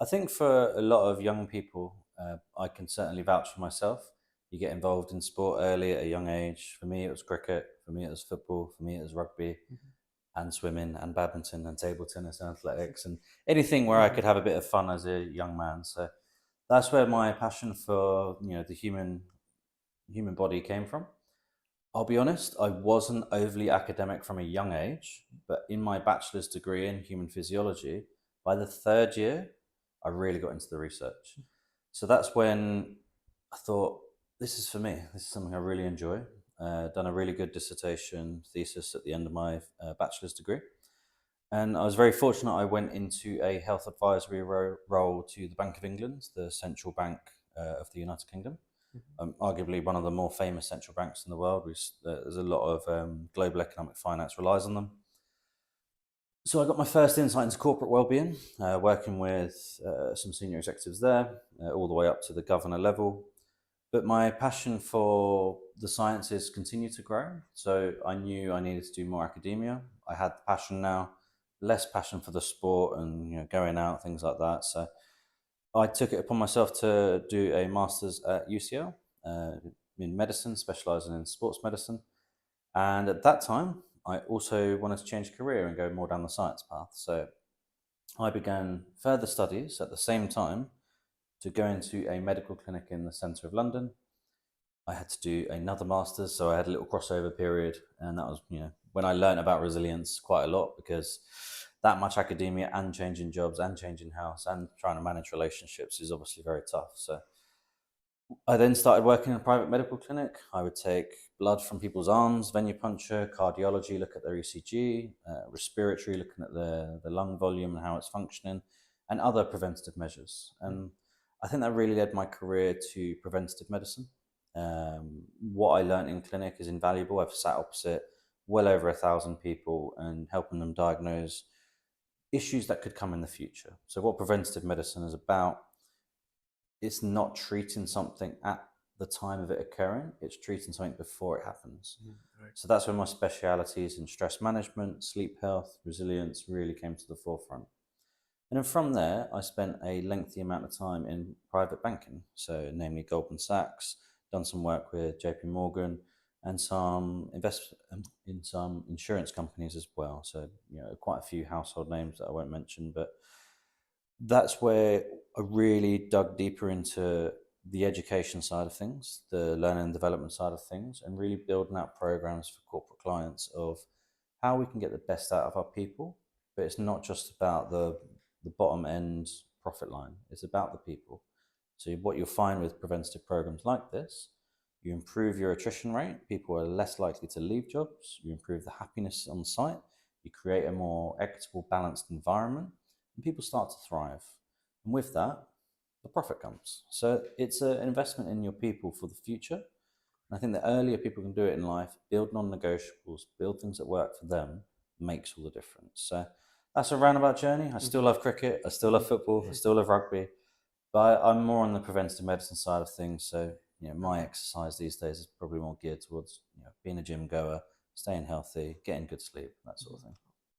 I think for a lot of young people, I can certainly vouch for myself. You get involved in sport early at a young age. For me, it was cricket. For me, it was football. For me, it was rugby Mhm. and swimming and badminton and table tennis and athletics and anything where I Mhm. could have a bit of fun as a young man. So that's where my passion for the human body came from. I'll be honest, I wasn't overly academic from a young age, but in my bachelor's degree in human physiology, by the third year, I really got into the research. So that's when I thought, this is for me. This is something I really enjoy. Done a really good dissertation thesis at the end of my bachelor's degree. And I was very fortunate. I went into a health advisory role to the Bank of England, the central bank of the United Kingdom, Mhm. arguably one of the more famous central banks in the world. There's a lot of global economic finance relies on them. So I got my first insight into corporate well-being, working with some senior executives there, all the way up to the governor level. But my passion for the sciences continued to grow. So I knew I needed to do more academia. I had the passion now, less passion for the sport and going out, things like that. So I took it upon myself to do a master's at UCL in medicine, specializing in sports medicine. And at that time, I also wanted to change career and go more down the science path. So I began further studies at the same time to go into a medical clinic in the centre of London. I had to do another master's, so I had a little crossover period, and that was when I learned about resilience quite a lot because that much academia and changing jobs and changing house and trying to manage relationships is obviously very tough. So I then started working in a private medical clinic. I would take blood from people's arms, venipuncture, cardiology, look at their ECG, respiratory, looking at the lung volume and how it's functioning, and other preventative measures. And I think that really led my career to preventative medicine. What I learned in clinic is invaluable. I've sat opposite well over 1,000 people and helping them diagnose issues that could come in the future. So, what preventative medicine is about, it's not treating something at the time of it occurring, it's treating something before it happens. Mhm. Right. So that's where my specialities in stress management, sleep health, resilience really came to the forefront. And then from there, I spent a lengthy amount of time in private banking, so namely Goldman Sachs, done some work with JP Morgan, and in some insurance companies as well. So quite a few household names that I won't mention, but that's where I really dug deeper into the education side of things, the learning and development side of things, and really building out programs for corporate clients of how we can get the best out of our people. But it's not just about the bottom end profit line, it's about the people. So, what you'll find with preventative programs like this, you improve your attrition rate, people are less likely to leave jobs, you improve the happiness on site, you create a more equitable, balanced environment, and people start to thrive. And with that, the profit comes. So it's an investment in your people for the future. And I think the earlier people can do it in life, build non-negotiables, build things that work for them, makes all the difference. So that's a roundabout journey. I still Mhm. love cricket, I still love Mhm. football, I still love rugby, but I'm more on the preventative medicine side of things. So my Okay. exercise these days is probably more geared towards being a gym goer, staying healthy, getting good sleep, that sort of Mhm. thing.